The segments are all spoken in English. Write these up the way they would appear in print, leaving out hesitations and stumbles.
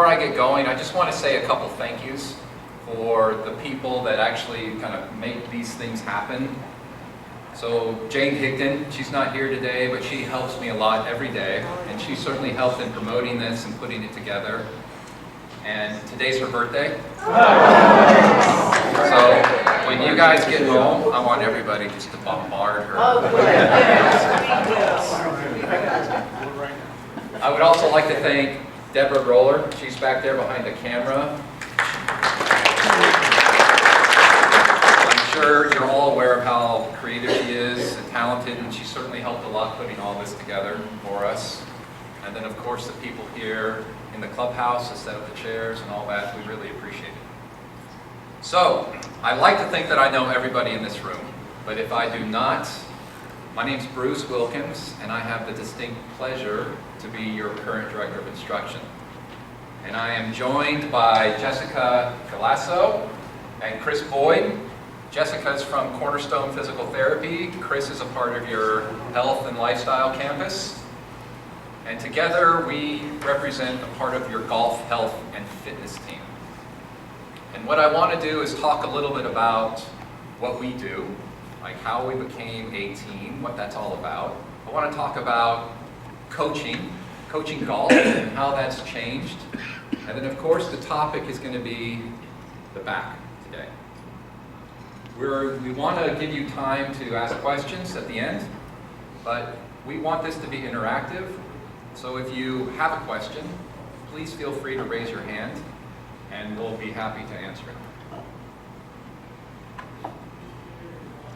I get going, I just want to say a couple thank yous for the people that actually kind of make these things happen. So Jane Higdon, she's not here today, but she helps me a lot every day, and she certainly helped in promoting this and putting it together. And today's her birthday. So when you guys get home, I want everybody just to bombard her. I would also like to thank Deborah Roller. She's back there behind the camera. I'm sure you're all aware of how creative she is and talented, and she certainly helped a lot putting all this together for us. And then of course the people here in the clubhouse to set up the chairs and all that, we really appreciate it. So, I like to think that I know everybody in this room, but if I do not, my name's Bruce Wilkins, and I have the distinct pleasure to be your current Director of Instruction. And I am joined by Jessica Galasso and Chris Boyd. Jessica's from Cornerstone Physical Therapy. Chris is a part of your Health and Lifestyle campus. And together we represent a part of your Golf, Health, and Fitness team. And what I want to do is talk a little bit about what we do, like how we became a team, what that's all about. I want to talk about coaching golf and how that's changed. And then of course the topic is going to be the back today. We want to give you time to ask questions at the end, but we want this to be interactive. So if you have a question, please feel free to raise your hand and we'll be happy to answer it.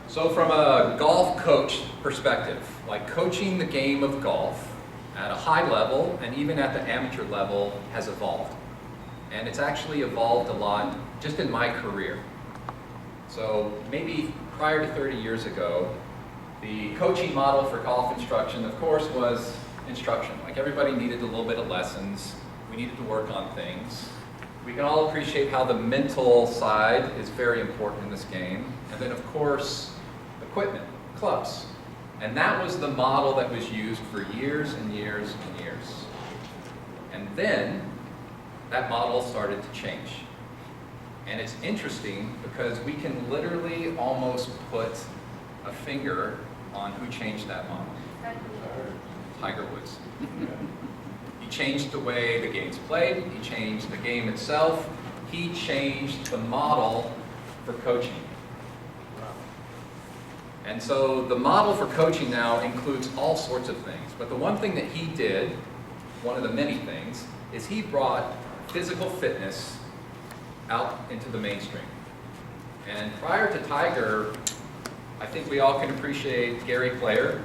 So from a golf coach perspective, like coaching the game of golf at a high level and even at the amateur level has evolved. And it's actually evolved a lot just in my career. So maybe prior to 30 years ago, the coaching model for golf instruction, of course, was instruction. Like everybody needed a little bit of lessons. We needed to work on things. We can all appreciate how the mental side is very important in this game. And then of course, equipment, clubs. And that was the model that was used for years and years and years. And then that model started to change. And it's interesting because we can literally almost put a finger on who changed that model. Tiger Woods. He changed the way the game's played, he changed the game itself, he changed the model for coaching. And so the model for coaching now includes all sorts of things, but the one thing that he did, one of the many things, is he brought physical fitness out into the mainstream. And prior to Tiger, I think we all can appreciate Gary Player.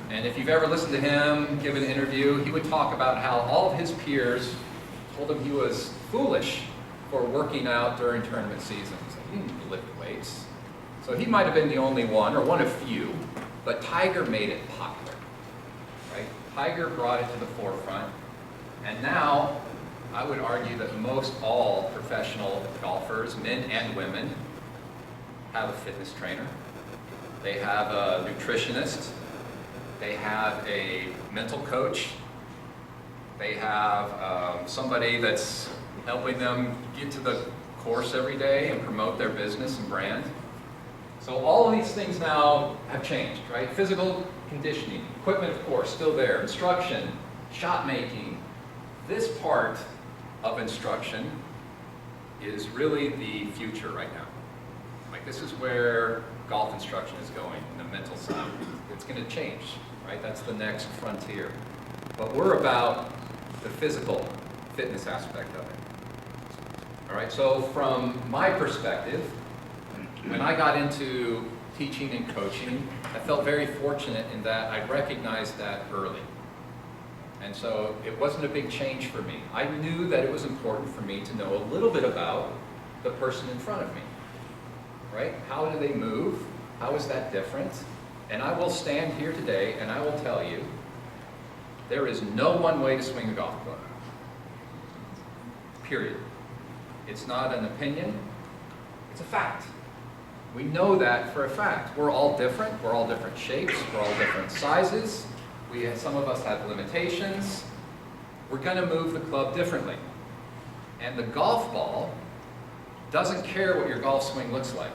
And if you've ever listened to him give an interview, he would talk about how all of his peers told him he was foolish for working out during tournament seasons. He didn't lift weights. So he might have been the only one, or one of few, but Tiger made it popular, right? Tiger brought it to the forefront, and now I would argue that most all professional golfers, men and women, have a fitness trainer. They have a nutritionist. They have a mental coach. They have somebody that's helping them get to the course every day and promote their business and brand. So all of these things now have changed, right? Physical conditioning, equipment, of course, still there. Instruction, shot making. This part of instruction is really the future right now. Like this is where golf instruction is going, the mental side. It's going to change, right? That's the next frontier. But we're about the physical fitness aspect of it. All right, so from my perspective, when I got into teaching and coaching, I felt very fortunate in that I recognized that early. And so it wasn't a big change for me. I knew that it was important for me to know a little bit about the person in front of me, right? How do they move? How is that different? And I will stand here today and I will tell you, there is no one way to swing a golf club. Period. It's not an opinion, it's a fact. We know that for a fact. We're all different, we're all different shapes, we're all different sizes. Some of us have limitations. We're going to move the club differently. And the golf ball doesn't care what your golf swing looks like.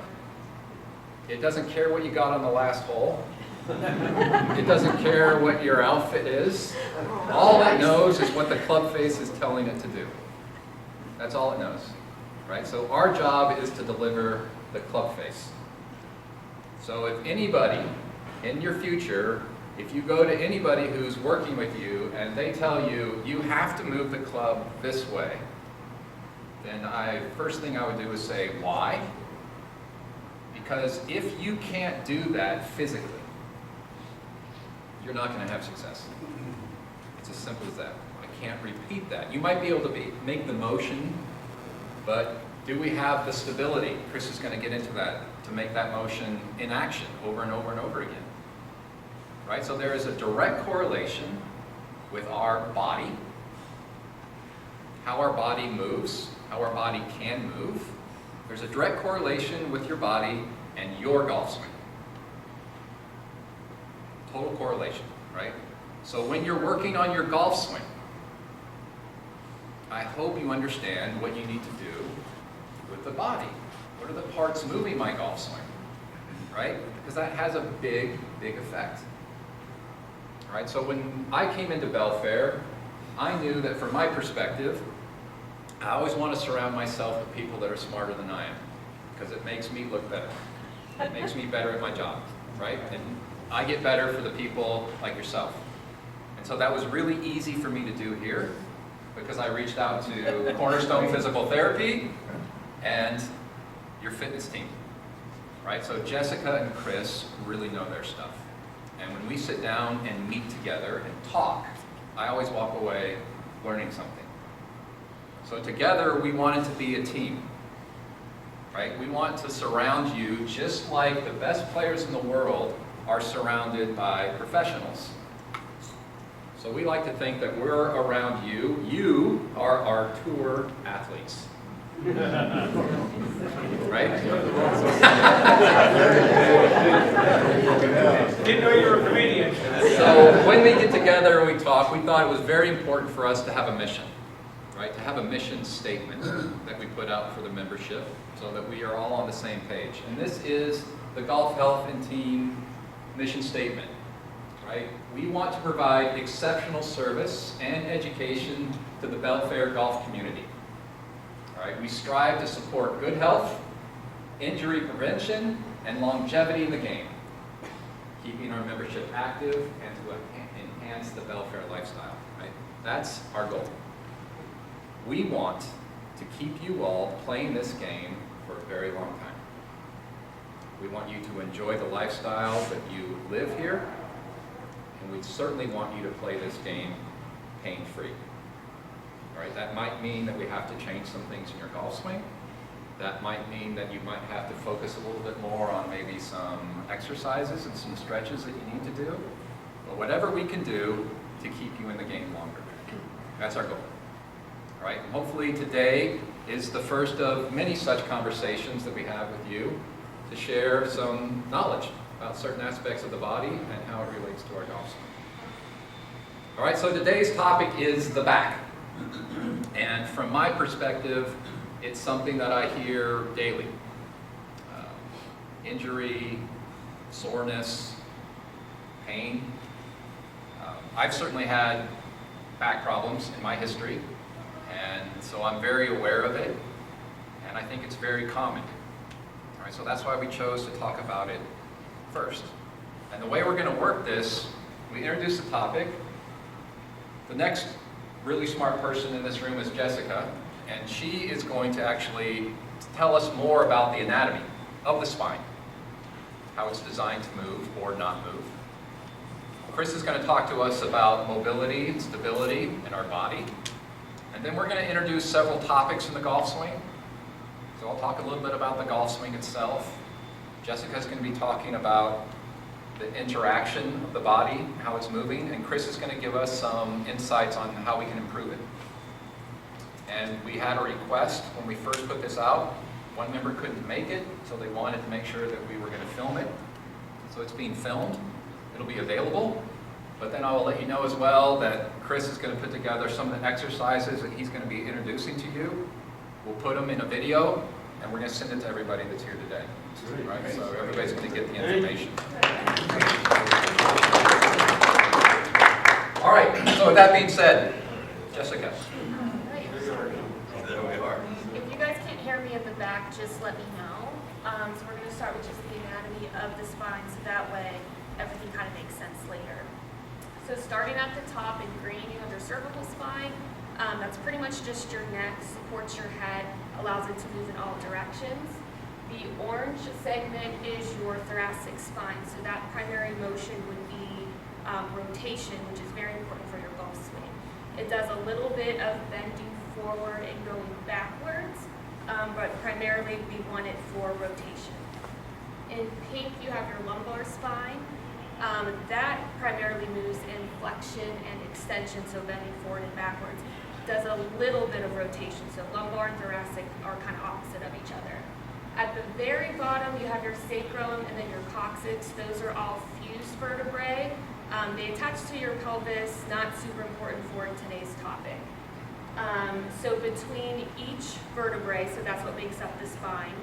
It doesn't care what you got on the last hole. It doesn't care what your outfit is. All it knows is what the club face is telling it to do. That's all it knows, right? So our job is to deliver the club face. So if anybody in your future, if you go to anybody who's working with you and they tell you, you have to move the club this way, then first thing I would do is say, why? Because if you can't do that physically, you're not going to have success. It's as simple as that. I can't repeat that. You might be able to make the motion, but do we have the stability? Chris is going to get into that, to make that motion in action over and over and over again. Right? So there is a direct correlation with our body, how our body moves, how our body can move. There's a direct correlation with your body and your golf swing. Total correlation, right? So when you're working on your golf swing, I hope you understand what you need to do with the body. What are the parts moving my golf swing, right? Because that has a big, big effect. All right, so when I came into Belfair, I knew that from my perspective, I always want to surround myself with people that are smarter than I am, because it makes me look better. It makes me better at my job, right? And I get better for the people like yourself. And so that was really easy for me to do here, because I reached out to Cornerstone Physical Therapy and your fitness team, right? So Jessica and Chris really know their stuff. And when we sit down and meet together and talk, I always walk away learning something. So together, we want it to be a team, right? We want to surround you just like the best players in the world are surrounded by professionals. So we like to think that we're around you. You are our tour athletes. Right? Didn't know you were a comedian. So when we get together and we talk, we thought it was very important for us to have a mission, right? To have a mission statement that we put out for the membership so that we are all on the same page. And this is the Golf Health and Team mission statement, right? We want to provide exceptional service and education to the Belfair golf community. All right? We strive to support good health, injury prevention, and longevity in the game, keeping our membership active and to enhance the Belfair lifestyle. Right? That's our goal. We want to keep you all playing this game for a very long time. We want you to enjoy the lifestyle that you live here, and we certainly want you to play this game pain-free. All right, that might mean that we have to change some things in your golf swing. That might mean that you might have to focus a little bit more on maybe some exercises and some stretches that you need to do. But whatever we can do to keep you in the game longer. That's our goal. All right, and hopefully today is the first of many such conversations that we have with you to share some knowledge about certain aspects of the body and how it relates to our golf swing. All right, so today's topic is the back. And from my perspective, it's something that I hear daily. Injury, soreness, pain. I've certainly had back problems in my history, and so I'm very aware of it, and I think it's very common. All right, so that's why we chose to talk about it first. And the way we're going to work this, we introduce the topic. The next really smart person in this room is Jessica, and she is going to actually tell us more about the anatomy of the spine, how it's designed to move or not move. Chris is going to talk to us about mobility and stability in our body, and then we're going to introduce several topics in the golf swing. So I'll talk a little bit about the golf swing itself. Jessica's going to be talking about the interaction of the body, how it's moving, and Chris is going to give us some insights on how we can improve it. And we had a request when we first put this out. One member couldn't make it, so they wanted to make sure that we were going to film it. So it's being filmed. It'll be available. But then I will let you know as well that Chris is going to put together some of the exercises that he's going to be introducing to you. We'll put them in a video, and we're going to send it to everybody that's here today. Right? So everybody's going to get the information. All right, so with that being said, Jessica. If you guys can't hear me in the back, just let me know. So we're going to start with just the anatomy of the spine, so that way everything kind of makes sense later. So starting at the top and graining of your cervical spine, that's pretty much just your neck, supports your head, allows it to move in all directions. The orange segment is your thoracic spine, so that primary motion would be rotation, which is very important for your golf swing. It does a little bit of bending forward and going backwards, but primarily we want it for rotation. In pink, you have your lumbar spine. That primarily moves in flexion and extension, so bending forward and backwards. Does a little bit of rotation, so lumbar and thoracic are kind of opposite of each other. At the very bottom, you have your sacrum and then your coccyx. Those are all fused vertebrae. They attach to your pelvis, not super important for today's topic. So between each vertebrae, so that's what makes up the spine,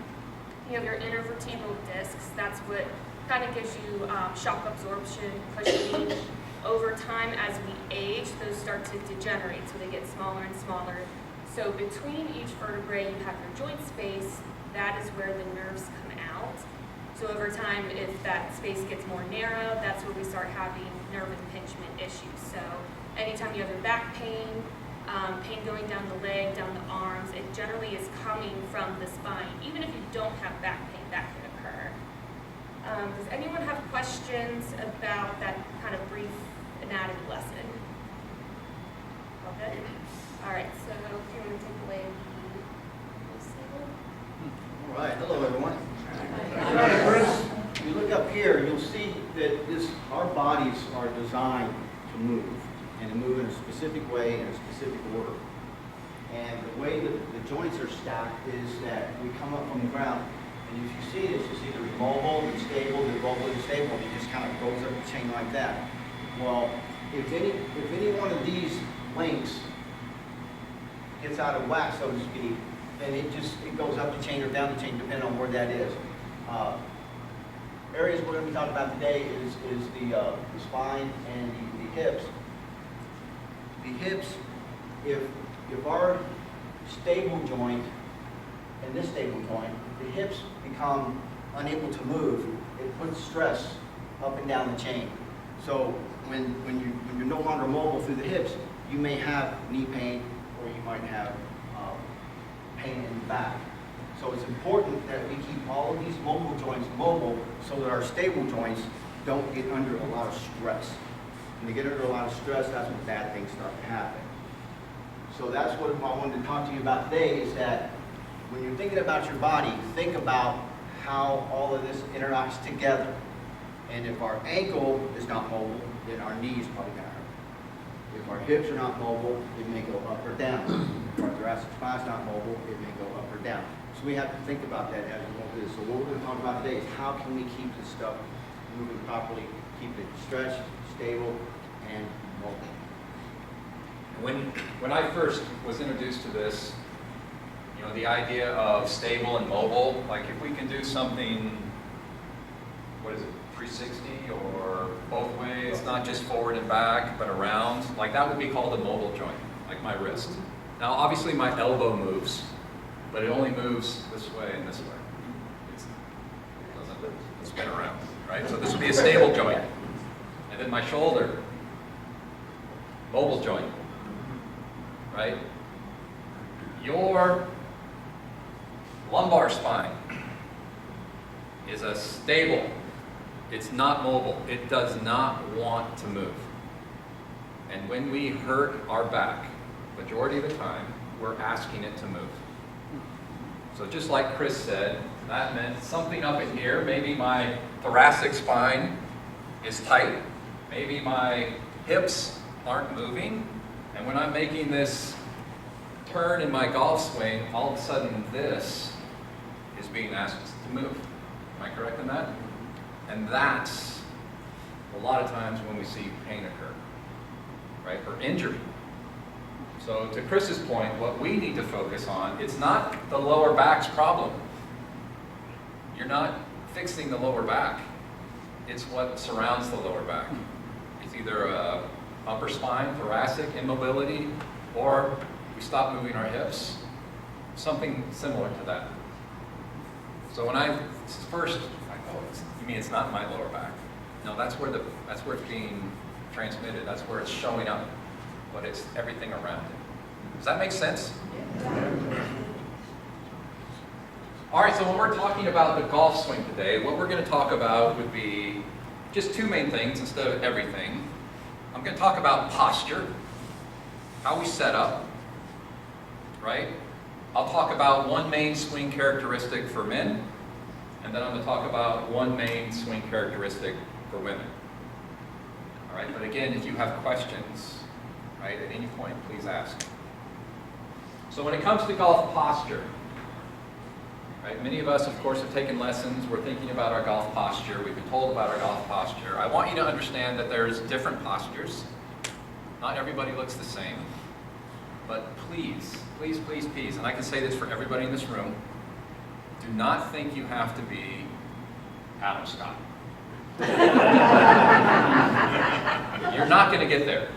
you have your intervertebral discs. That's what kind of gives you shock absorption, cushioning. Over time, as we age, those start to degenerate, so they get smaller and smaller. So between each vertebrae, you have your joint space. That is where the nerves come out. So over time, if that space gets more narrow, that's where we start having nerve impingement issues. So anytime you have your back pain, pain going down the leg, down the arms, it generally is coming from the spine. Even if you don't have back pain, that can occur. Does anyone have questions about that kind of brief anatomy lesson? All good? All right, so if you want to take away the symbol. All right, hello everyone. If you look up here, you'll see that our bodies are designed to move, and to move in a specific way, in a specific order. And the way that the joints are stacked is that we come up from the ground, and if you see this, you see there's mobile, there's stable, there's mobile, and stable, and it just kind of goes up the chain like that. Well, if any one of these links gets out of whack, so to speak, then it goes up the chain or down the chain, depending on where that is. Areas we're going to be talking about today is the spine and the hips. The hips, if our stable joint and this stable joint, the hips become unable to move, it puts stress up and down the chain. So when you're no longer mobile through the hips, you may have knee pain, or you might have pain in the back. So it's important that we keep all of these mobile joints mobile so that our stable joints don't get under a lot of stress. When they get under a lot of stress, that's when bad things start to happen. So that's what I wanted to talk to you about today, is that when you're thinking about your body, think about how all of this interacts together. And if our ankle is not mobile, then our knee is probably going to hurt. If our hips are not mobile, it may go up or down. If our thoracic spine is not mobile, it may go up or down. So we have to think about that as we go through this. So what we're going to talk about today is how can we keep this stuff moving properly, keep it stretched, stable, and mobile. When I first was introduced to this, you know, the idea of stable and mobile, like if we can do something, what is it, 360 or both ways, not just forward and back, but around, like that would be called a mobile joint, like my wrist. Now, obviously my elbow moves, but it only moves this way and this way. It doesn't spin around, right? So this would be a stable joint. And then my shoulder, mobile joint, right? Your lumbar spine is a stable. It's not mobile. It does not want to move. And when we hurt our back, majority of the time, we're asking it to move. So just like Chris said, that meant something up in here. Maybe my thoracic spine is tight. Maybe my hips aren't moving. And when I'm making this turn in my golf swing, all of a sudden this is being asked to move. Am I correct in that? And that's a lot of times when we see pain occur, right, or injury. So to Chris's point, what we need to focus on, it's not the lower back's problem. You're not fixing the lower back. It's what surrounds the lower back. It's either upper spine, thoracic, immobility, or we stop moving our hips. Something similar to that. So when I first, you mean it's not my lower back? No, that's where it's being transmitted. That's where it's showing up. But it's everything around it. Does that make sense? All right, so when we're talking about the golf swing today, what we're going to talk about would be just two main things instead of everything. I'm going to talk about posture, how we set up, right? I'll talk about one main swing characteristic for men, and then I'm going to talk about one main swing characteristic for women. All right, but again, if you have questions, right, at any point, please ask. So when it comes to golf posture, right, many of us, of course, have taken lessons. We're thinking about our golf posture. We've been told about our golf posture. I want you to understand that there's different postures. Not everybody looks the same. But please, please, please, please, and I can say this for everybody in this room, do not think you have to be Adam Scott. You're not going to get there.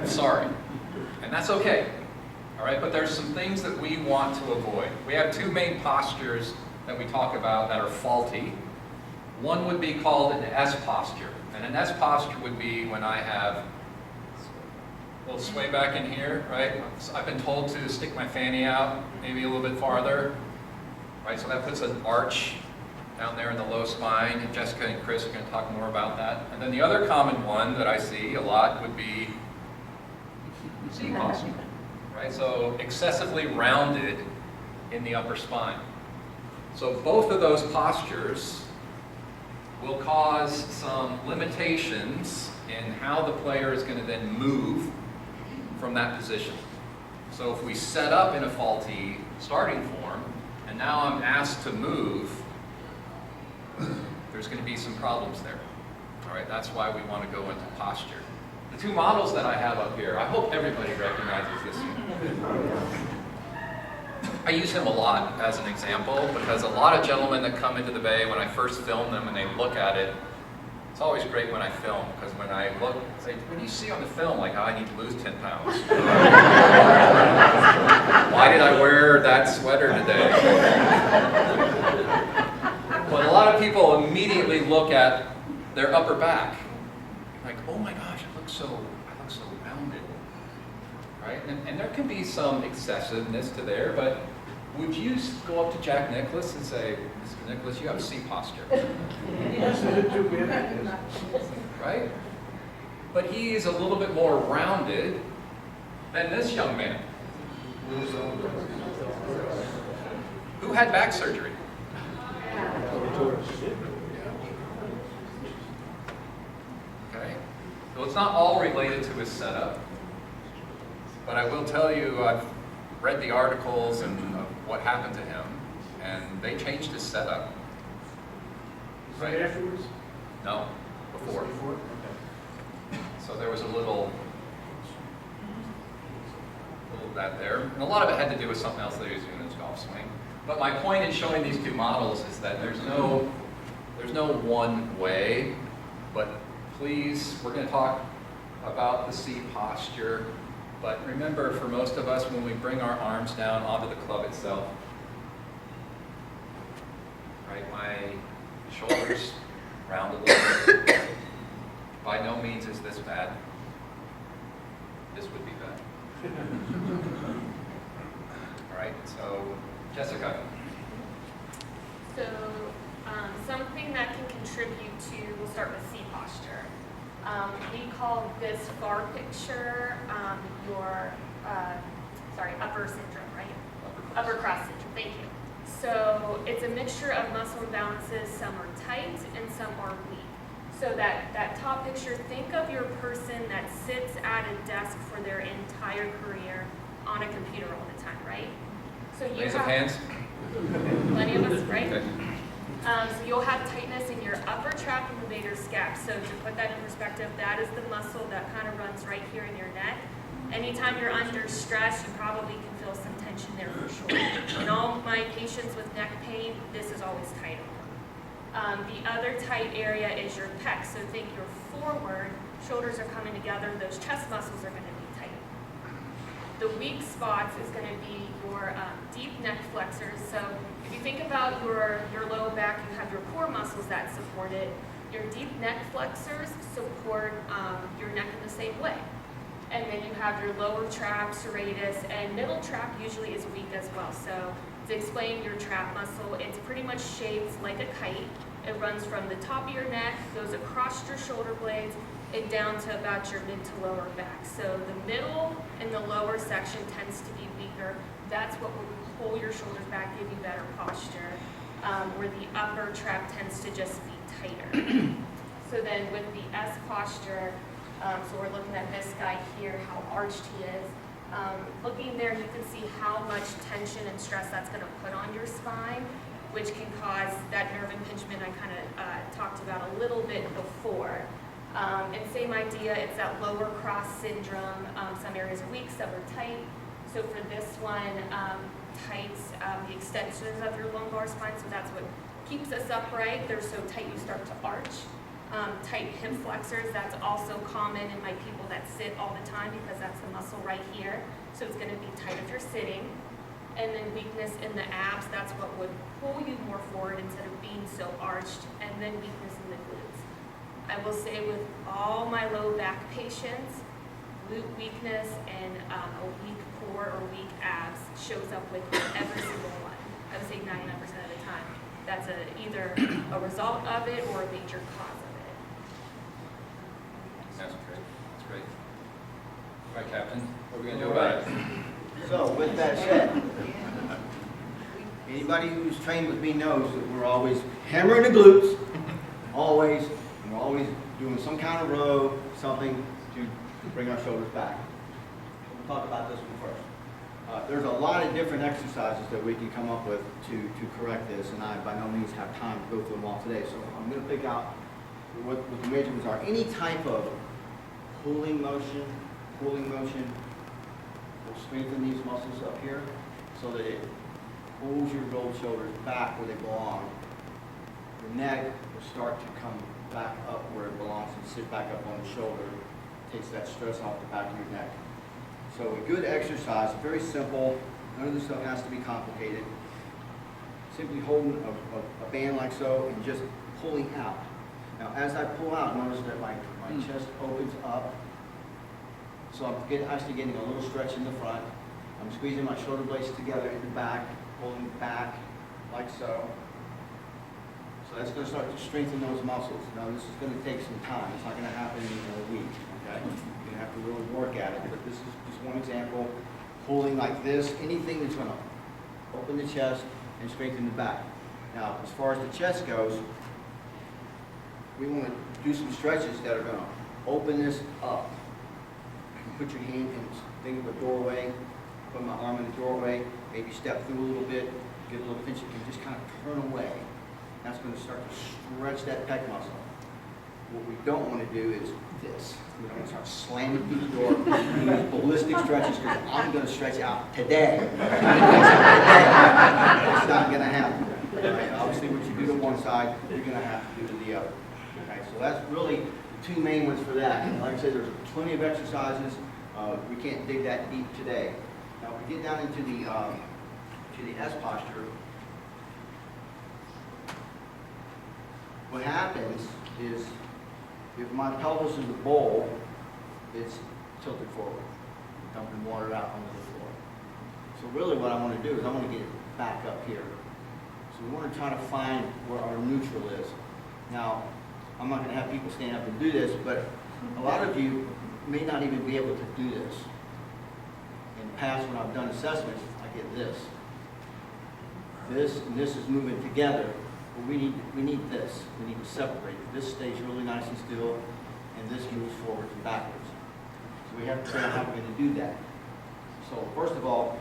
Sorry. And that's okay. All right, but there's some things that we want to avoid. We have two main postures that we talk about that are faulty. One would be called an S posture. And an S posture would be when I have a little sway back in here, right? I've been told to stick my fanny out maybe a little bit farther, right? So that puts an arch down there in the low spine. And Jessica and Chris are going to talk more about that. And then the other common one that I see a lot would be C posture. Right, so excessively rounded in the upper spine. So both of those postures will cause some limitations in how the player is going to then move from that position. So if we set up in a faulty starting form, and now I'm asked to move, there's going to be some problems there. All right, that's why we want to go into posture. The two models that I have up here, I hope everybody recognizes this one. I use him a lot as an example because a lot of gentlemen that come into the Bay, when I first film them and they look at it, it's always great when I film because when I look, say, when you see on the film, like, oh, I need to lose 10 pounds. Why did I wear that sweater today? But a lot of people immediately look at their upper back. Like, oh my gosh, I look so rounded, right? And there can be some excessiveness to there, but would you go up to Jack Nicklaus and say, Mr. Nicklaus, you have a C posture? Right? But he is a little bit more rounded than this young man. Who had back surgery? Okay. So it's not all related to his setup, but I will tell you, I've read the articles and what happened to him, and they changed his setup. Right afterwards? No, before. Okay. So there was a little that there, and a lot of it had to do with something else that he was doing in his golf swing. But my point in showing these two models is that there's no one way, but please, we're going to talk about the C posture, but remember, for most of us, when we bring our arms down onto the club itself, right, my shoulders round a little bit. By no means is this bad. This would be bad. All right, so Jessica. So something that can contribute to, we'll start with C posture. We call this far picture your, upper syndrome, right? Upper cross syndrome, thank you. So it's a mixture of muscle imbalances, some are tight and some are weak. So that top picture, think of your person that sits at a desk for their entire career on a computer all the time, right? So you Raise of have hands. plenty of us, right? Okay. So you'll have tightness in your upper trapezius scap. So to put that in perspective, that is the muscle that kind of runs right here in your neck. Anytime you're under stress, you probably can feel some tension there for sure. In all my patients with neck pain, this is always tight. The other tight area is your pec. So think your forward, shoulders are coming together, those chest muscles are going to be tight. The weak spots is going to be your deep neck flexors. So if you think about your low back, you have your core muscles that support it. Your deep neck flexors support your neck in the same way. And then you have your lower trap, serratus, and middle trap usually is weak as well. So to explain your trap muscle, it's pretty much shaped like a kite. It runs from the top of your neck, goes across your shoulder blades, and down to about your mid to lower back. So the middle and the lower section tends to be weaker. That's what will pull your shoulders back, give you better posture. Where the upper trap tends to just be tighter. So then with the S posture, so we're looking at this guy here, how arched he is. Looking there, you can see how much tension and stress that's going to put on your spine, which can cause that nerve impingement I kind of talked about a little bit before. And same idea, it's that lower cross syndrome. Some areas are weak, some are tight. So for this one, tights the extensions of your lumbar spine, so that's what keeps us upright. They're so tight you start to arch. Tight hip flexors, that's also common in my people that sit all the time because that's the muscle right here. So it's going to be tight if you're sitting. And then weakness in the abs, that's what would pull you more forward instead of being so arched. And then weakness in the glutes. I will say with all my low back patients, glute weakness and a weak core or weak abs shows up with every single one. I would say 99% of the time. That's either a result of it or a major cause of it. That's great. That's great. All right, Captain, what are we going to do about it? So with that said, anybody who's trained with me knows that we're always hammering the glutes, always, and we're always doing some kind of row, something to bring our shoulders back. We'll talk about this one first. There's a lot of different exercises that we can come up with to correct this, and I by no means have time to go through them all today, so I'm going to pick out what the major ones are. Any type of pulling motion will strengthen these muscles up here so that it pulls your rolled shoulders back where they belong. Your neck will start to come back up where it belongs and sit back up on the shoulder. Takes that stress off the back of your neck. So a good exercise, very simple, none of this stuff has to be complicated. Simply holding a band like so and just pulling out. Now as I pull out, notice that my chest opens up. So I'm actually getting a little stretch in the front. I'm squeezing my shoulder blades together in the back, pulling back like so. So that's going to start to strengthen those muscles. Now this is going to take some time. It's not going to happen in a week. Okay? You're going to have to really work at it. But this is just one example. Pulling like this, anything that's going to open the chest and strengthen the back. Now as far as the chest goes, we want to do some stretches that are going to open this up. Put your hand in, think of a doorway, put my arm in the doorway, maybe step through a little bit, get a little pinch, you can just kind of turn away. That's going to start to stretch that pec muscle. What we don't want to do is this. We don't want to start slamming through the door, doing these ballistic stretches, because I'm going to stretch out today. It's not going to happen. Right? Obviously, what you do to one side, you're going to have to do to the other. Okay? So that's really the two main ones for that. And like I said, there's plenty of exercises. We can't dig that deep today. Now, if we get down into the S posture, what happens is if my pelvis is a bowl, it's tilted forward, dumping water out onto the floor. So really what I want to do is I want to get it back up here. So we want to try to find where our neutral is. Now, I'm not going to have people stand up and do this, but a lot of you may not even be able to do this. In the past, when I've done assessments, I get this. This and this is moving together, but we need this. We need to separate it. This stays really nice and still, and this moves forward and backwards. So we have to figure out how we're going to do that. So first of all,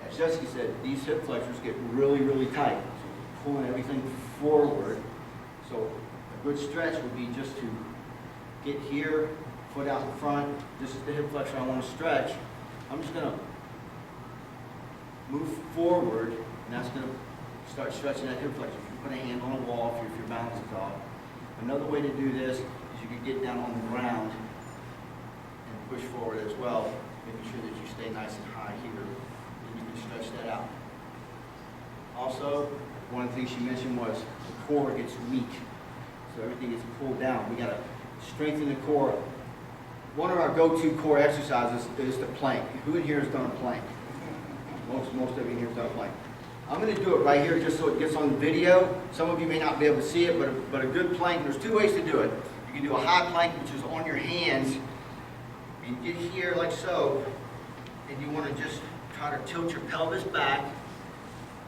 as Jessica said, these hip flexors get really, really tight. So pulling everything forward. So a good stretch would be just to get here, foot out in front. This is the hip flexor I want to stretch. I'm just going to move forward, and that's going to start stretching that hip flexor. If you put a hand on a wall, if your balance is off. Another way to do this is you can get down on the ground and push forward as well, making sure that you stay nice and high here, and you can stretch that out. Also, one of the things she mentioned was the core gets weak, so everything gets pulled down. We got to strengthen the core. One of our go-to core exercises is the plank. Who in here has done a plank? Most of you in here have done a plank. I'm going to do it right here just so it gets on the video. Some of you may not be able to see it, but a good plank, there's two ways to do it. You can do a high plank, which is on your hands. You get here like so, and you want to just try to tilt your pelvis back.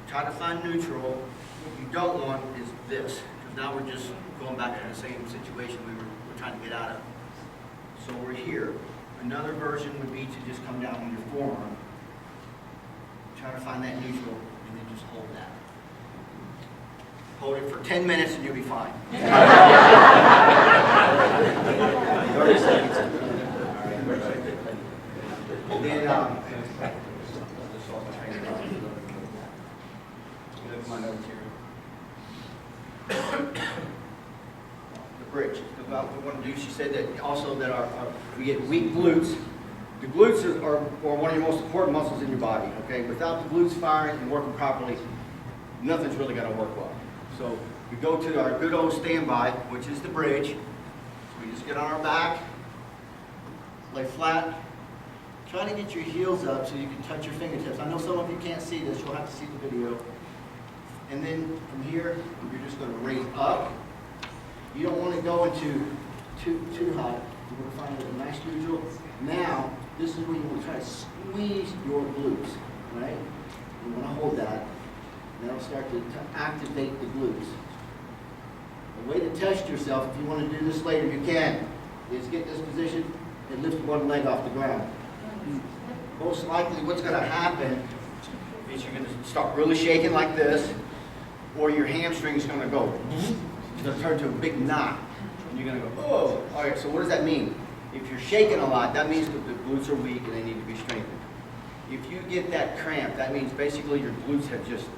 Try to find neutral. What you don't want is this, because now we're just going back to the same situation we're trying to get out of. So we're here. Another version would be to just come down on your forearm. Try to find that neutral, and then just hold that. Hold it for 10 minutes and you'll be fine. 30 seconds. And then, my notes here. The bridge. About what we want to do, she said that also that we get weak glutes. The glutes are one of your most important muscles in your body. Okay, without the glutes firing and working properly, nothing's really going to work well. So we go to our good old standby, which is the bridge. So we just get on our back, lay flat. Try to get your heels up so you can touch your fingertips. I know some of you can't see this. You'll have to see the video. And then from here, you're just going to raise up. You don't want to go into too high. You want to find a nice neutral. Now, this is when you want to try to squeeze your glutes, right? You want to hold that. And that'll start to activate the glutes. The way to test yourself, if you want to do this later, you can, is get this position and lift one leg off the ground. Most likely what's going to happen is you're going to start really shaking like this, or your hamstring is going to go. It's going to turn to a big knot. And you're going to go, oh. All right, so what does that mean? If you're shaking a lot, that means that the glutes are weak and they need to be strengthened. If you get that cramp, that means basically your glutes have just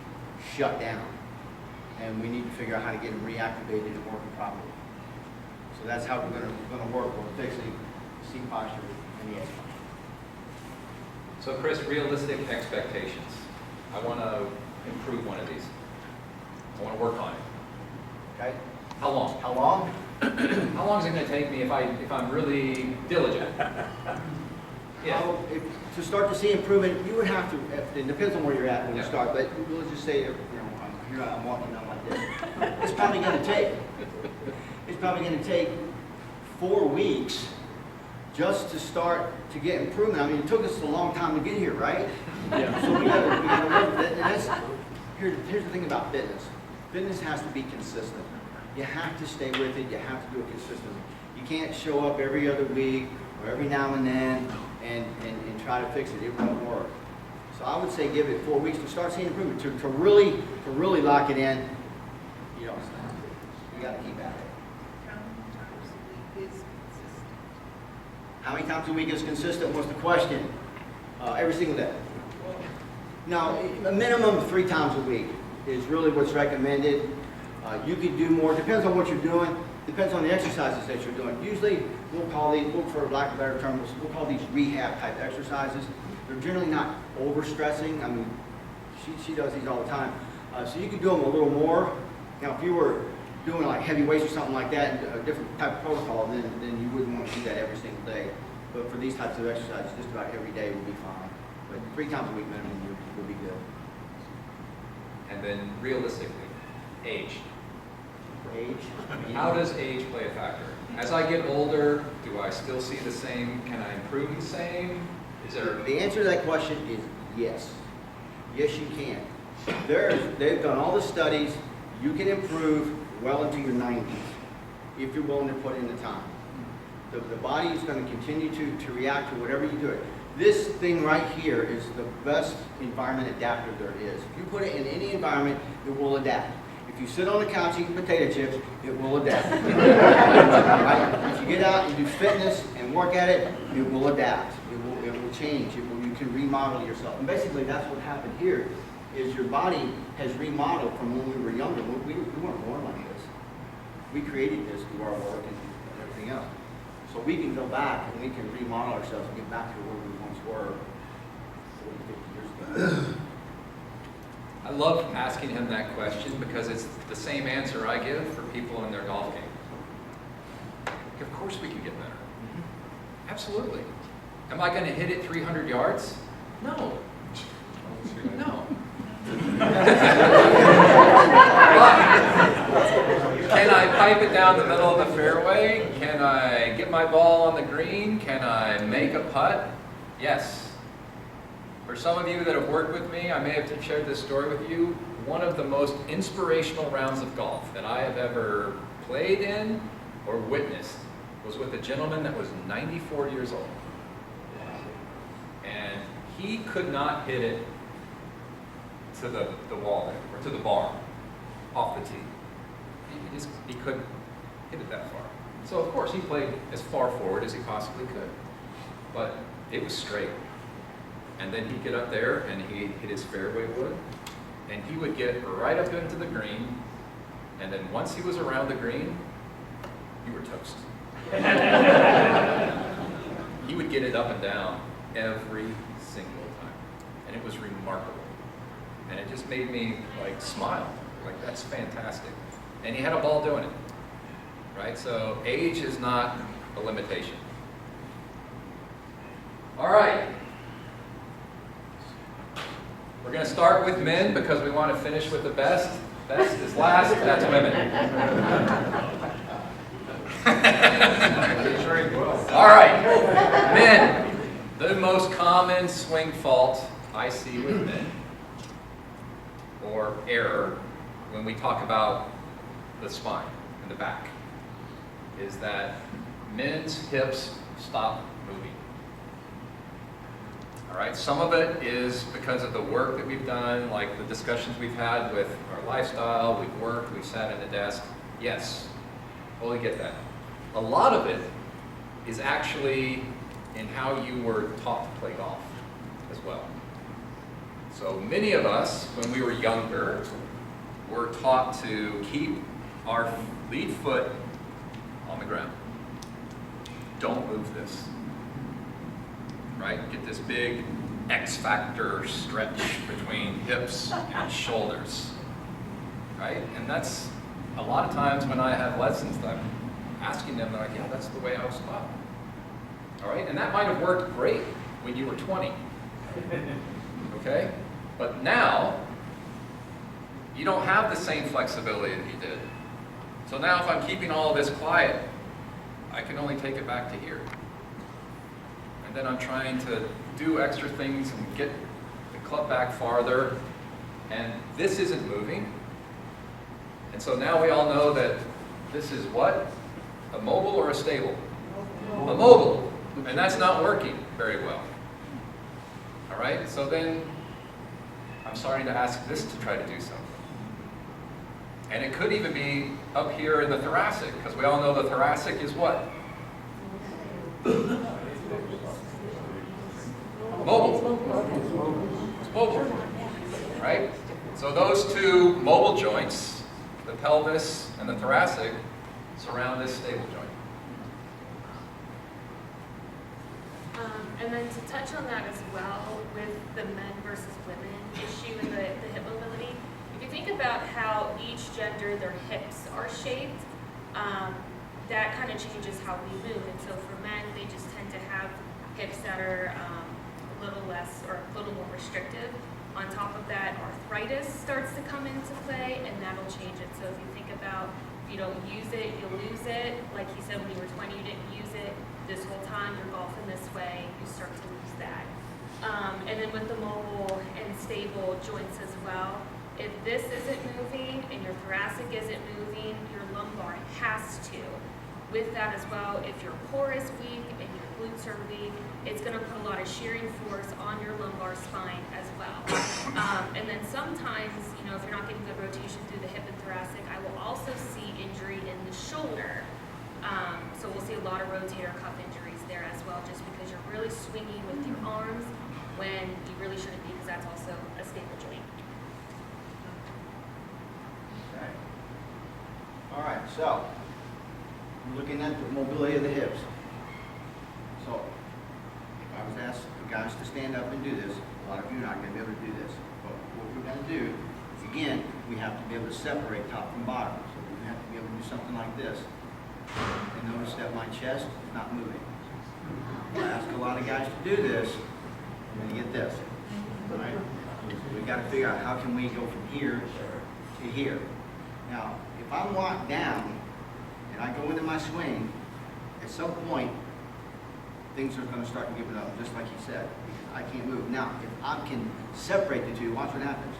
shut down. And we need to figure out how to get them reactivated and working properly. So that's how we're going to work on fixing the seat posture and the S posture. So Chris, realistic expectations. I want to improve one of these. I want to work on it. Okay? How long? How long? How long is it going to take me if I'm really diligent? Yeah. To start to see improvement, you would have to, it depends on where you're at when you Yeah. start, but let's just say, I'm walking down like this. It's probably going to take 4 weeks just to start to get improvement. I mean, it took us a long time to get here, right? Yeah. So we gotta work with it. And here's the thing about fitness. Fitness has to be consistent. You have to stay with it. You have to do it consistently. You can't show up every other week or every now and then and try to fix it. It won't work. So I would say give it 4 weeks to start seeing improvement. To really lock it in, you know, you got to keep at it. How many times a week is consistent was the question. Every single day. Now, a minimum of 3 times a week is really what's recommended. You could do more. Depends on what you're doing. Depends on the exercises that you're doing. Usually, we'll call these, for lack of a better term, we'll call these rehab type exercises. They're generally not overstressing. I mean, she does these all the time. So you could do them a little more. Now, if you were doing like heavy weights or something like that, a different type of protocol, then you wouldn't want to do that every single day. But for these types of exercises, just about every day would be fine. But 3 times a week minimum would be good. And then realistically, age. Age? How does age play a factor? As I get older, do I still see the same? Can I improve the same? Is there? The answer to that question is yes. Yes, you can. They've done all the studies. You can improve well into your 90s if you're willing to put in the time. The body is going to continue to react to whatever you do it. This thing right here is the best environment adapter there is. If you put it in any environment, it will adapt. If you sit on the couch eating potato chips, it will adapt. Right? If you get out and do fitness and and work at it, it will adapt. It will change. You can remodel yourself. And basically, that's what happened here, is your body has remodeled from when we were younger. We weren't born like this. We created this through our work and everything else. So we can go back and we can remodel ourselves and get back to where we once were 40, 50 years ago. I love asking him that question because it's the same answer I give for people in their golf game. Of course we can get better. Absolutely. Am I going to hit it 300 yards? No. No. Can I pipe it down the middle of the fairway? Can I get my ball on the green? Can I make a putt? Yes. For some of you that have worked with me, I may have shared this story with you. One of the most inspirational rounds of golf that I have ever played in or witnessed was with a gentleman that was 94 years old. And he could not hit it to the wall or to the bar off the tee. He couldn't hit it that far. So of course he played as far forward as he possibly could. But it was straight. And then he'd get up there and he'd hit his fairway wood, and he would get right up into the green, and then once he was around the green, you were toast. He would get it up and down every single time, and it was remarkable. And it just made me like smile, like that's fantastic. And he had a ball doing it, right? So age is not a limitation. All right. We're going to start with men because we want to finish with the best. Best is last, that's women. All right, men. The most common swing fault I see with men, or error, when we talk about the spine and the back, is that men's hips stop moving. All right, some of it is because of the work that we've done, like the discussions we've had with our lifestyle, we've worked, we've sat at a desk. Yes, totally get that. A lot of it is actually in how you were taught to play golf as well. So many of us, when we were younger, were taught to keep our lead foot on the ground. Don't move this. Right? Get this big X factor stretch between hips and shoulders. Right? And that's a lot of times when I have lessons that I'm asking them, they're like, yeah, that's the way I was taught. All right? And that might have worked great when you were 20. Okay? But now, you don't have the same flexibility that you did. So now if I'm keeping all of this quiet, I can only take it back to here. And then I'm trying to do extra things and get the club back farther, and this isn't moving. And so now we all know that this is what? A mobile or a stable? A mobile. And that's not working very well. All right, so then I'm starting to ask this to try to do something. And it could even be up here in the thoracic, because we all know the thoracic is what? Mobile. It's mobile, right? So those two mobile joints, the pelvis and the thoracic, surround this stable joint. And then to touch on that as well with the men versus women issue and the hip mobility, if you think about how each gender, their hips are shaped, that kind of changes how we move. And so for men, they just tend to have hips that are a little less or a little more restrictive. On top of that, arthritis starts to come into play, and that'll change it. So if you think about, if you don't use it, you'll lose it. Like he said, when you were 20, you didn't use it. This whole time you're golfing this way, you start to lose that. And then with the mobile and stable joints as well, if this isn't moving and your thoracic isn't moving, your lumbar has to. With that as well, if your core is weak and your glutes are weak, it's going to put a lot of shearing force on your lumbar spine as well. And then sometimes, if you're not getting good rotation through the hip and thoracic, I will also see injury in the shoulder. So we'll see a lot of rotator cuff injuries there. there as well, just because you're really swinging with your arms when you really shouldn't be, because that's also a staple joint. Okay. All right, so we're looking at the mobility of the hips. So if I was asked the guys to stand up and do this, a lot of you are not going to be able to do this. But what we're going to do is, again, we have to be able to separate top from bottom. So we're going to have to be able to do something like this. And notice that my chest is not moving. When I ask a lot of guys to do this, I'm going to get this. All right? So we got to figure out how can we go from here to here. Now, if I'm locked down and I go into my swing, at some point, things are going to start giving up, just like he said, because I can't move. Now, if I can separate the two, watch what happens.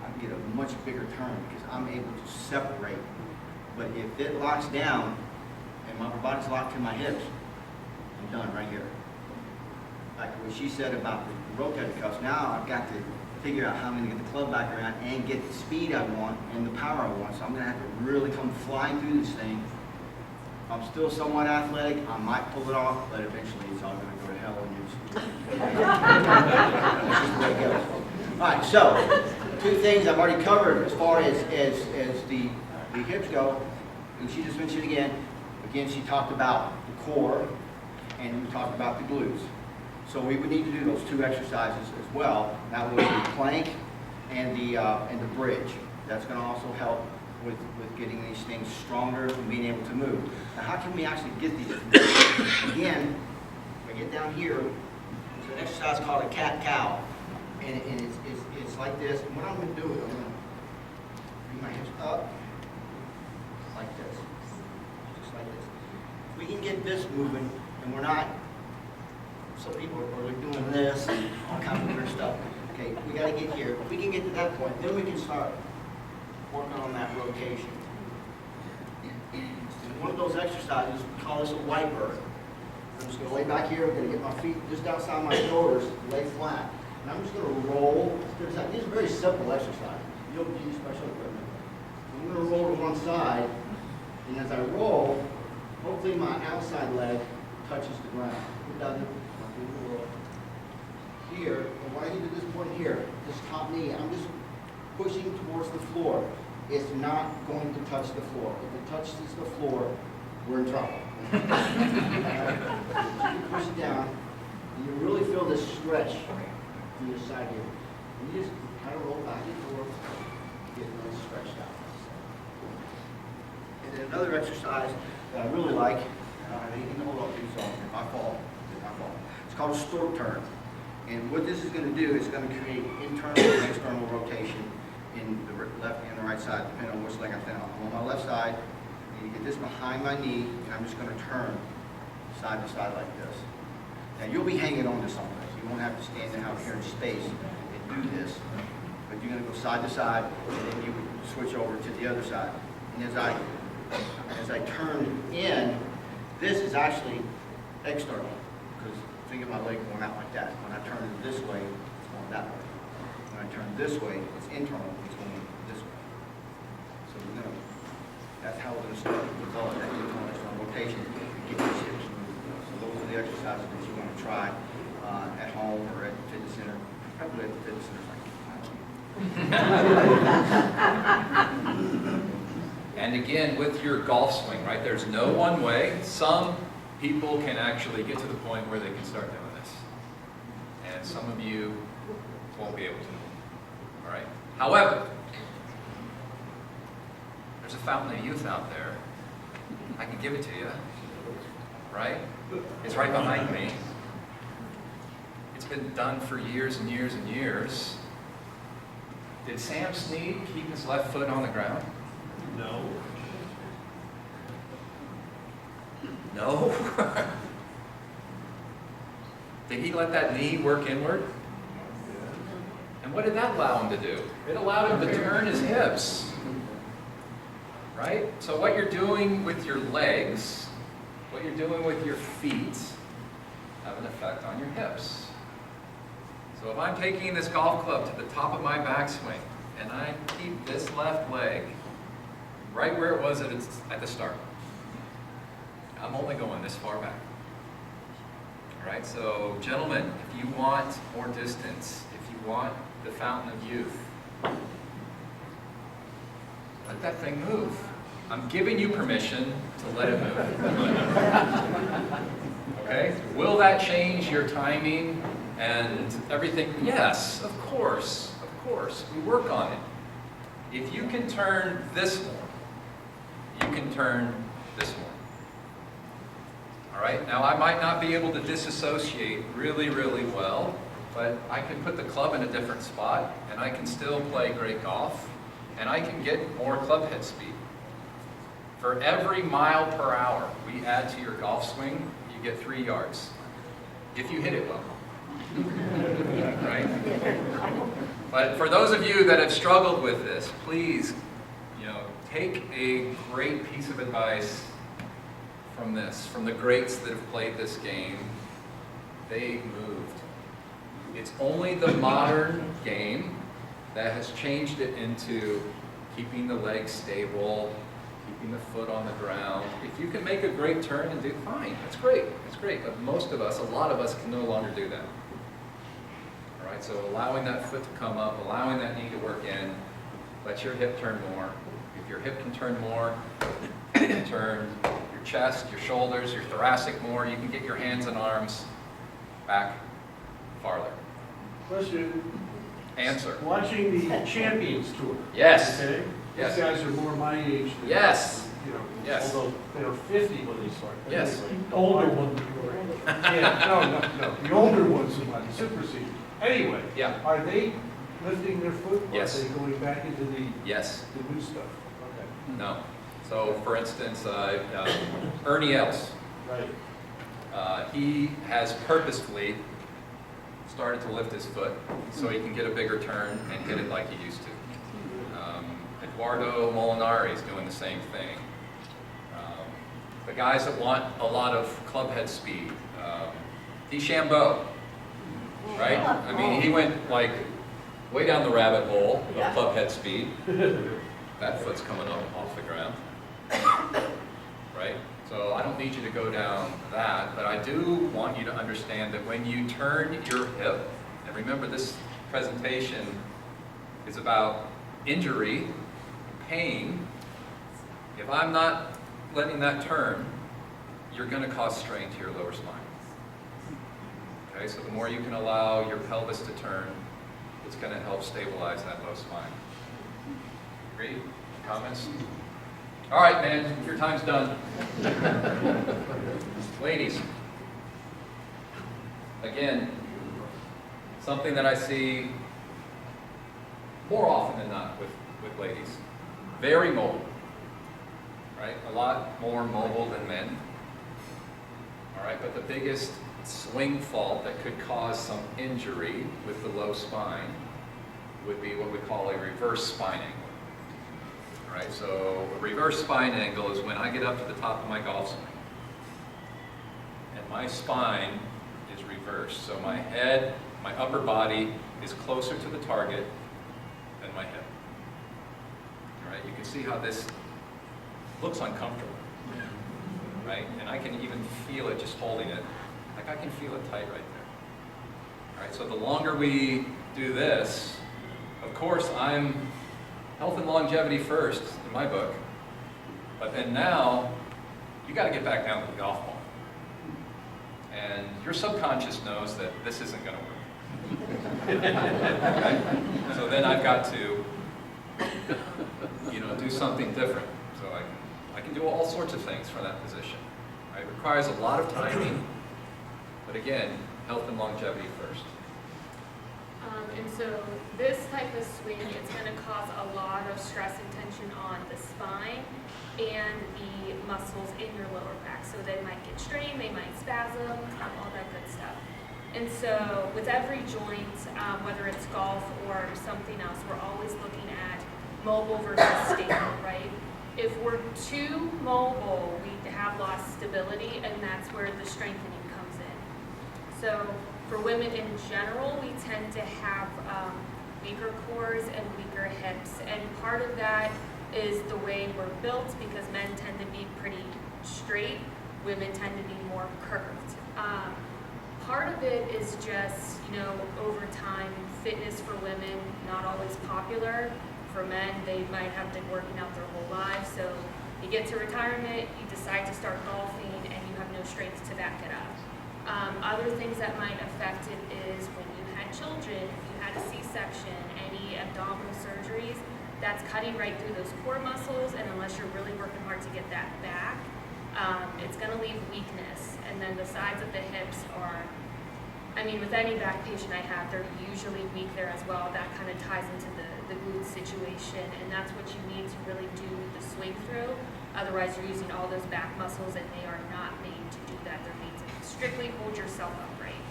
I can get a much bigger turn because I'm able to separate. But if it locks down and my body's locked to my hips, I'm done right here. Like what she said about the rotator cuffs, now I've got to figure out how I'm going to get the club back around and get the speed I want and the power I want. So I'm going to have to really come flying through this thing. If I'm still somewhat athletic, I might pull it off, but eventually it's all going to go to hell and that's just the way it goes. All right, so two things I've already covered as far as the hips go, and she just mentioned again, she talked about the core and we talked about the glutes. So we would need to do those two exercises as well. That would be the plank and the bridge. That's going to also help with getting these things stronger and being able to move. Now, how can we actually get these? Again, if I get down here, there's an exercise called a cat-cow, and it's like this. And what I'm going to do is I'm going to bring my hips up like this, just like this. If we can get this moving, and we're not. Some people are doing this and all kinds of weird stuff. Okay, we got to get here. If we can get to that point, then we can start working on that rotation. And one of those exercises, we call this a white bird. I'm just going to lay back here. I'm going to get my feet just outside my shoulders, lay flat. And I'm just going to roll to the side. These are very simple exercises. You don't need special equipment. I'm going to roll to one side, and as I roll, hopefully my outside leg touches the ground. If it doesn't, here, and what I do at this point here, this top knee, I'm just pushing towards the floor. It's not going to touch the floor. If it touches the floor, we're in trouble. You push it down, and you really feel this stretch through the side here. And you just kind of roll back and forth, get really stretched out. And then another exercise that I really like, I don't have anything to hold on to, so if I fall, it's called a stork turn. And what this is going to do is going to create internal and external rotation in the left and the right side, depending on which leg I'm standing on. I'm on my left side, and you get this behind my knee, and I'm just going to turn side to side like this. Now you'll be hanging on to something. So you won't have to stand out here in space and do this, but you're going to go side to side, and then you would switch over to the other side. And as I turn in, this is actually external. Because think of my leg going out like that. When I turn it this way, it's going that way. When I turn this way, it's internal, it's going this way. So that's how we're going to start to develop that internal external rotation and get these hips moving. So those are the exercises that you want to try at home or at the fitness center. Probably at the fitness center, And again, with your golf swing, right, there's no one way. Some people can actually get to the point where they can start doing this. And some of you won't be able to. All right? However, there's a fountain of youth out there. I can give it to you. Right? It's right behind me. It's been done for years and years and years. Did Sam Snead keep his left foot on the ground? No. No. Did he let that knee work inward? And what did that allow him to do? It allowed him to turn his hips. Right? So what you're doing with your legs, what you're doing with your feet, have an effect on your hips. So if I'm taking this golf club to the top of my backswing, and I keep this left leg right where it was at the start, I'm only going this far back. right, so gentlemen, if you want more distance, if you want the fountain of youth, let that thing move. I'm giving you permission to let it move. Okay? Will that change your timing and everything? Yes, of course, of course. We work on it. If you can turn this more, you can turn this more. All right? Now, I might not be able to disassociate really, really well, but I can put the club in a different spot, and I can still play great golf, and I can get more club head speed. For every mile per hour we add to your golf swing, you get 3 yards, if you hit it well. Right? But for those of you that have struggled with this, please, take a great piece of advice from this, from the greats that have played this game. They moved. It's only the modern game that has changed it into keeping the legs stable, keeping the foot on the ground. If you can make a great turn and do fine, that's great, but most of us, a lot of us can no longer do that. All right, so allowing that foot to come up, allowing that knee to work in, let your hip turn more. If your hip can turn more, you can turn your chest, your shoulders, your thoracic more. You can get your hands and arms back farther. Question. Answer. Watching the Champions Tour. Yes. Okay? Yes. These guys are more my age than Yes. Yes. Although they were 50 when they started. But Yes. anyway, the older ones. Yeah, no. The older ones are my supersede. Anyway. Yeah. Are they lifting their foot? Yes. Or are they going back into the Yes. new stuff? Okay. No. So, for instance, Ernie Els, Right. he has purposefully started to lift his foot so he can get a bigger turn and hit it like he used to. Eduardo Molinari is doing the same thing. The guys that want a lot of club head speed, DeChambeau, right? I mean, he went like way down the rabbit hole of club head speed. That foot's coming up off the ground, right? So I don't need you to go down that, but I do want you to understand that when you turn your hip, and remember this presentation is about injury, pain. If I'm not letting that turn, you're going to cause strain to your lower spine. Okay, so the more you can allow your pelvis to turn, it's going to help stabilize that low spine. Agreed? Comments? All right, man, your time's done. Ladies, again, something that I see more often than not with ladies. Very mobile, right? A lot more mobile than men. All right, but the biggest swing fault that could cause some injury with the low spine would be what we call a reverse spine angle. All right, so a reverse spine angle is when I get up to the top of my golf swing and my spine is reversed. So my head, my upper body is closer to the target than my hip. All right, you can see how this looks uncomfortable, right? And I can even feel it just holding it. Like I can feel it tight right there. All right, so the longer we do this, of course, I'm health and longevity first in my book, but then now you got to get back down to the golf ball. And your subconscious knows that this isn't going to work. Okay? So then I've got to, do something different. So I can do all sorts of things from that position. Right? It requires a lot of timing, but again, health and longevity first. And so this type of swing, it's going to cause a lot of stress and tension on the spine and the muscles in your lower back. So they might get strained, they might spasm, all that good stuff. And so with every joint, whether it's golf or something else, we're always looking at mobile versus stable, right? If we're too mobile, we have lost stability, and that's where the strengthening comes in. So for women in general, we tend to have weaker cores and weaker hips, and part of that is the way we're built, because men tend to be pretty straight, women tend to be more curved. part of it is just, over time, fitness for women, not always popular. For men, they might have been working out their whole lives, so you get to retirement, you decide to start golfing, and you have no strength to back it up. Other things that might affect it is when you had children, if you had a C-section, any abdominal surgeries, that's cutting right through those core muscles, and unless you're really working hard to get that back, it's going to leave weakness. And then the sides of the hips are, with any back patient I have, they're usually weak there as well. That kind of ties into the glute situation, and that's what you need to really do the swing through. Otherwise, you're using all those back muscles, and they are not made to do that. They're made to strictly hold yourself upright.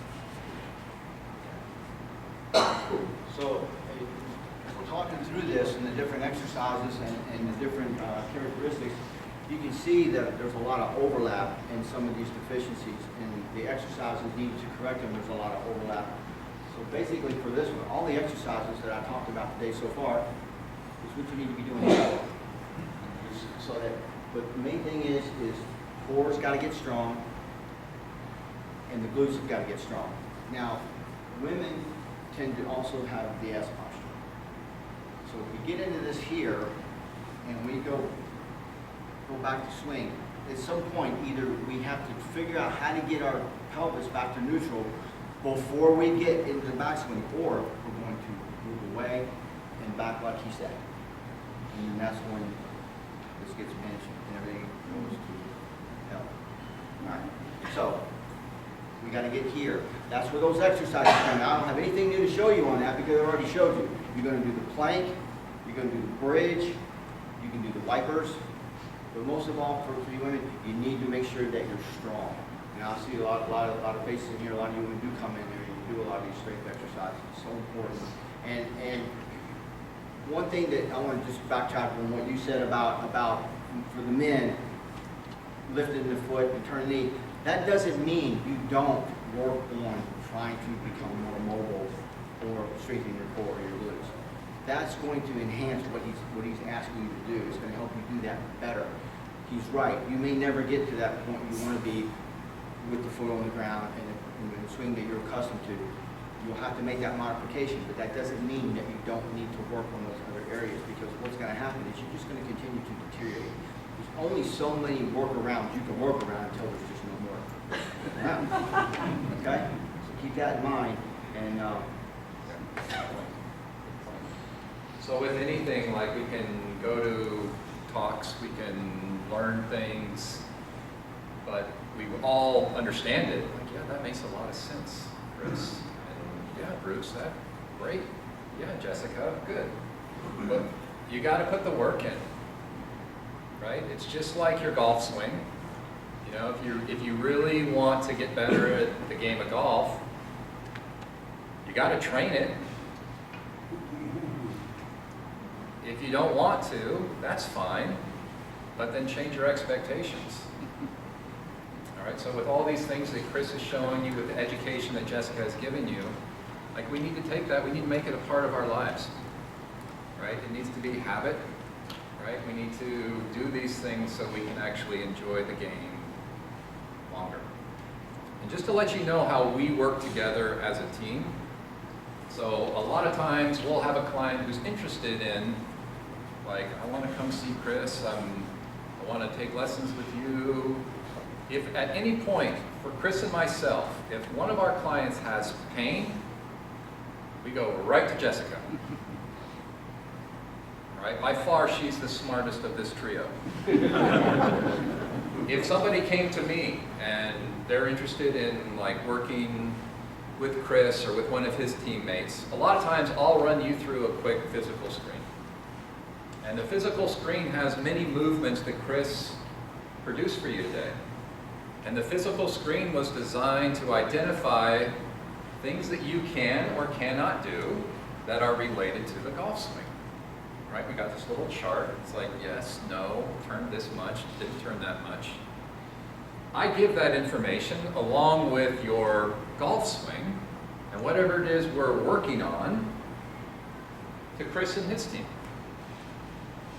So, as we're talking through this and the different exercises and the different characteristics, you can see that there's a lot of overlap in some of these deficiencies, and the exercises needed to correct them, there's a lot of overlap. So basically for this one, all the exercises that I talked about today so far is what you need to be doing now. So that, but the main thing is core's got to get strong, and the glutes have got to get strong. Now, women tend to also have the S posture. So if we get into this here, and we go back to swing, at some point either we have to figure out how to get our pelvis back to neutral before we get into the backswing, or we're going to move away and back like he said. And then that's when this gets pinched and everything goes to hell. All right, so we got to get here. That's where those exercises come out. I don't have anything new to show you on that because I already showed you. You're going to do the plank, you're going to do the bridge, you can do the wipers. But most of all, for you women, you need to make sure that you're strong. And I see a lot of faces in here. A lot of you women do come in there and do a lot of these strength exercises. It's so important. And one thing that I want to just backtrack on what you said about for the men lifting the foot and turning the knee. That doesn't mean you don't work on trying to become more mobile or strengthen your core or your glutes. That's going to enhance what he's asking you to do. It's going to help you do that better. He's right. You may never get to that point you want to be with the foot on the ground and the swing that you're accustomed to. You'll have to make that modification, but that doesn't mean that you don't need to work on those other areas, because what's going to happen is you're just going to continue to deteriorate. There's only so many workarounds you can work around until there's just no more. Okay? So keep that in mind. And So with anything, like we can go to talks, we can learn things, but we all understand it. Like, yeah, that makes a lot of sense, Chris. And yeah, Bruce, that great. Yeah, Jessica, good. But you got to put the work in, right? It's just like your golf swing. If you really want to get better at the game of golf, you got to train it. If you don't want to, that's fine, but then change your expectations. All right, so with all these things that Chris is showing you, with the education that Jessica has given you, like, we need to take that, we need to make it a part of our lives, right? It needs to be habit, right? We need to do these things so we can actually enjoy the game longer. And just to let you know how we work together as a team, so a lot of times we'll have a client who's interested in, like, I want to come see Chris, I want to take lessons with you. If at any point, for Chris and myself, if one of our clients has pain, we go right to Jessica. Right? By far, she's the smartest of this trio. If somebody came to me and they're interested in, like, working with Chris or with one of his teammates, a lot of times I'll run you through a quick physical screen. And the physical screen has many movements that Chris produced for you today. And the physical screen was designed to identify things that you can or cannot do that are related to the golf swing. Right? We got this little chart. It's like, yes, no, turn this much, didn't turn that much. I give that information along with your golf swing and whatever it is we're working on to Chris and his team.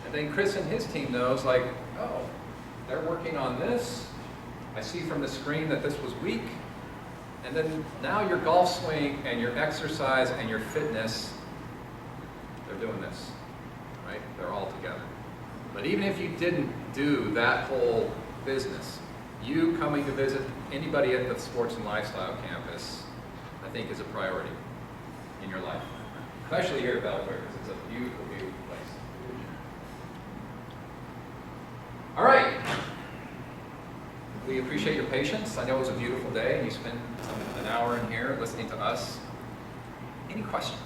And then Chris and his team knows, like, oh, they're working on this. I see from the screen that this was weak. And then now your golf swing and your exercise and your fitness, they're doing this, right? They're all together. But even if you didn't do that whole business, you coming to visit anybody at the Sports and Lifestyle campus, I think is a priority in your life. Especially here at Belfair, because it's a beautiful, beautiful place. All right. We appreciate your patience. I know it was a beautiful day, and you spent an hour in here listening to us. Any questions?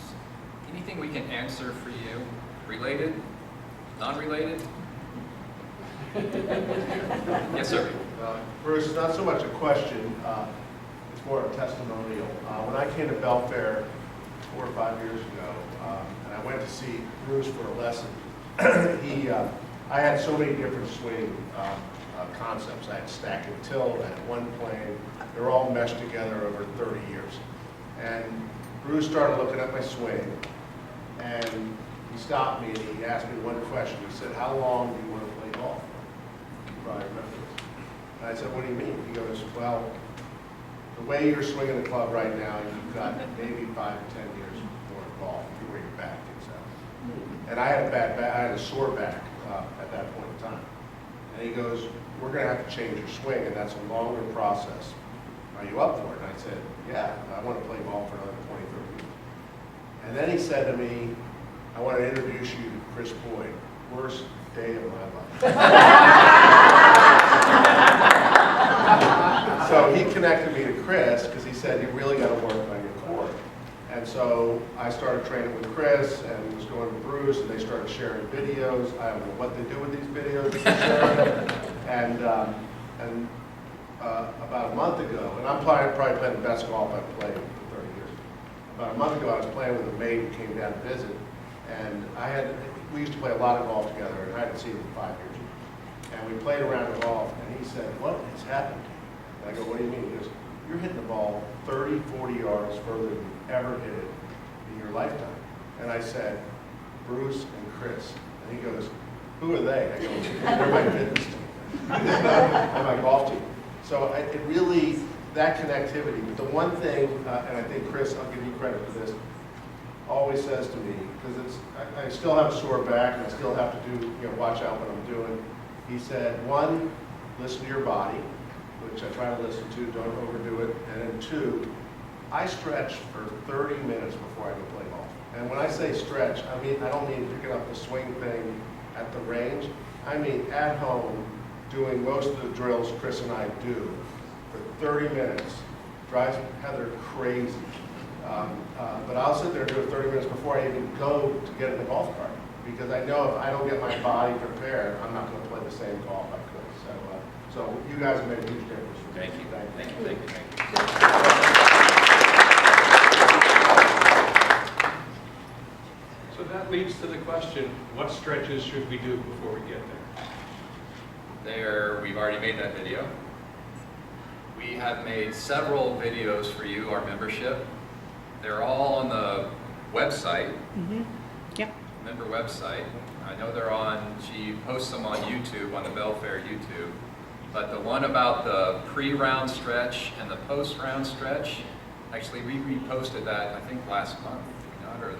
Anything we can answer for you? Related? Non-related? Yes, sir. Bruce, it's not so much a question, it's more a testimonial. When I came to Belfair 4 or 5 years ago, and I went to see Bruce for a lesson, I had so many different swing concepts. I had stack and tilt, I had one plane. They were all meshed together over 30 years. And Bruce started looking at my swing, and he stopped me and he asked me one question. He said, "How long do you want to play golf?" You probably remember this. And I said, "What do you mean?" He goes, "Well, the way you're swinging the club right now, you've got maybe 5 to 10 years more of golf if you were your back is out." And I had a bad back, I had a sore back at that point in time. And he goes, "We're going to have to change your swing, and that's a longer process. Are you up for it?" And I said, "Yeah, I want to play golf for another 20, 30 years." And then he said to me, "I want to introduce you to Chris Boyd. Worst day of my life." So he connected me to Chris because he said, "You really got to work on your core." And so I started training with Chris and was going to Bruce, and they started sharing videos. I don't know what they do with these videos that they're sharing. And about a month ago, and I'm probably playing the best golf I've played for 30 years. About a month ago, I was playing with a mate who came down to visit, and we used to play a lot of golf together, and I hadn't seen him in 5 years. And we played around the golf, and he said, "What has happened to you?" And I go, "What do you mean?" He goes, "You're hitting the ball 30, 40 yards further than you've ever hit it in your lifetime." And I said, "Bruce and Chris." And he goes, "Who are they?" I go, "They're my fitness team." And my golf team. So it really, that connectivity. But the one thing, and I think Chris, I'll give you credit for this, always says to me, because I still have a sore back and I still have to do, watch out what I'm doing. He said, one, listen to your body, which I try to listen to, don't overdo it. And then two, I stretch for 30 minutes before I go play golf. And when I say stretch, I don't mean picking up the swing thing at the range. I mean at home, doing most of the drills Chris and I do for 30 minutes. Drives Heather crazy. But I'll sit there and do it 30 minutes before I even go to get in the golf cart. Because I know if I don't get my body prepared, I'm not going to play the same golf I could. So you guys have made a huge difference for me. Thank you. Thank you. Thank you. Thank you. So that leads to the question, what stretches should we do before we get there? We've already made that video. We have made several videos for you, our membership. They're all on the website. Mm-hmm. Yep. Member website. I know they're on, she posts them on YouTube, on the Belfair YouTube. But the one about the pre-round stretch and the post-round stretch, actually we reposted that, I think, last month, not earlier.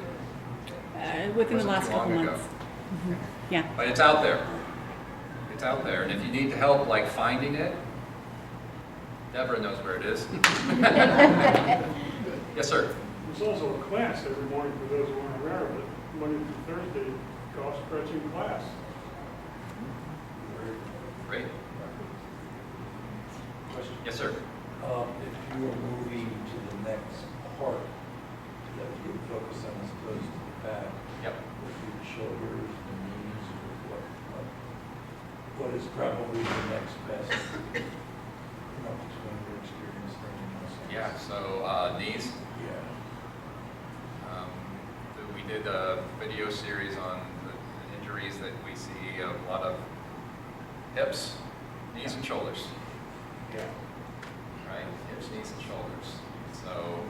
Within the Wasn't last too couple long months. ago. Mm-hmm. Yeah. But it's out there. It's out there. And if you need help like finding it, Deborah knows where it is. Yes, sir. There's also a class every morning for those who aren't aware of it, Monday through Thursday, golf stretching class. Great. Yes, sir. If you were moving to the next part that you would focus on as opposed to the back, Yep. would be the shoulders, the knees, or what is probably the next best, between your experience there? Yeah, so knees. Yeah. We did a video series on the injuries that we see, a lot of hips, knees, and shoulders. Yeah. Right? Hips, knees, and shoulders. So,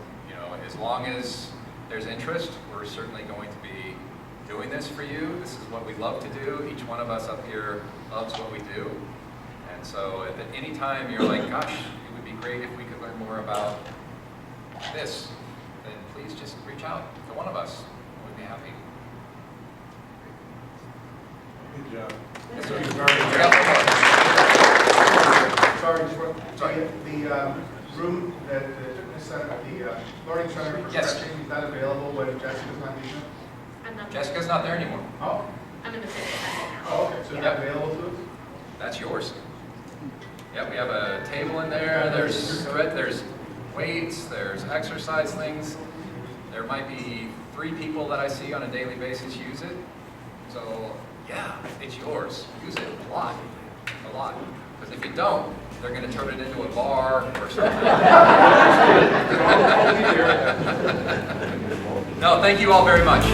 as long as there's interest, we're certainly going to be doing this for you. This is what we love to do. Each one of us up here loves what we do. And so if at any time you're like, gosh, it would be great if we could learn more about this, then please just reach out to one of us. We'd be happy. Good job. Yes, sir. Thank you We very got one more. Sorry, just one, Sorry. the room that, the learning center for Yes. stretching, is that available when Jessica's not here? I'm not. Jessica's not there anymore. Oh, I'm in the fitness center now. oh, okay, so is that available to us? That's yours. Yeah, we have a table in there, there's weights, there's exercise things. There might be 3 people that I see on a daily basis use it. So, yeah, it's yours. Use it a lot, a lot. Because if you don't, they're gonna turn it into a bar or something. No, thank you all very much.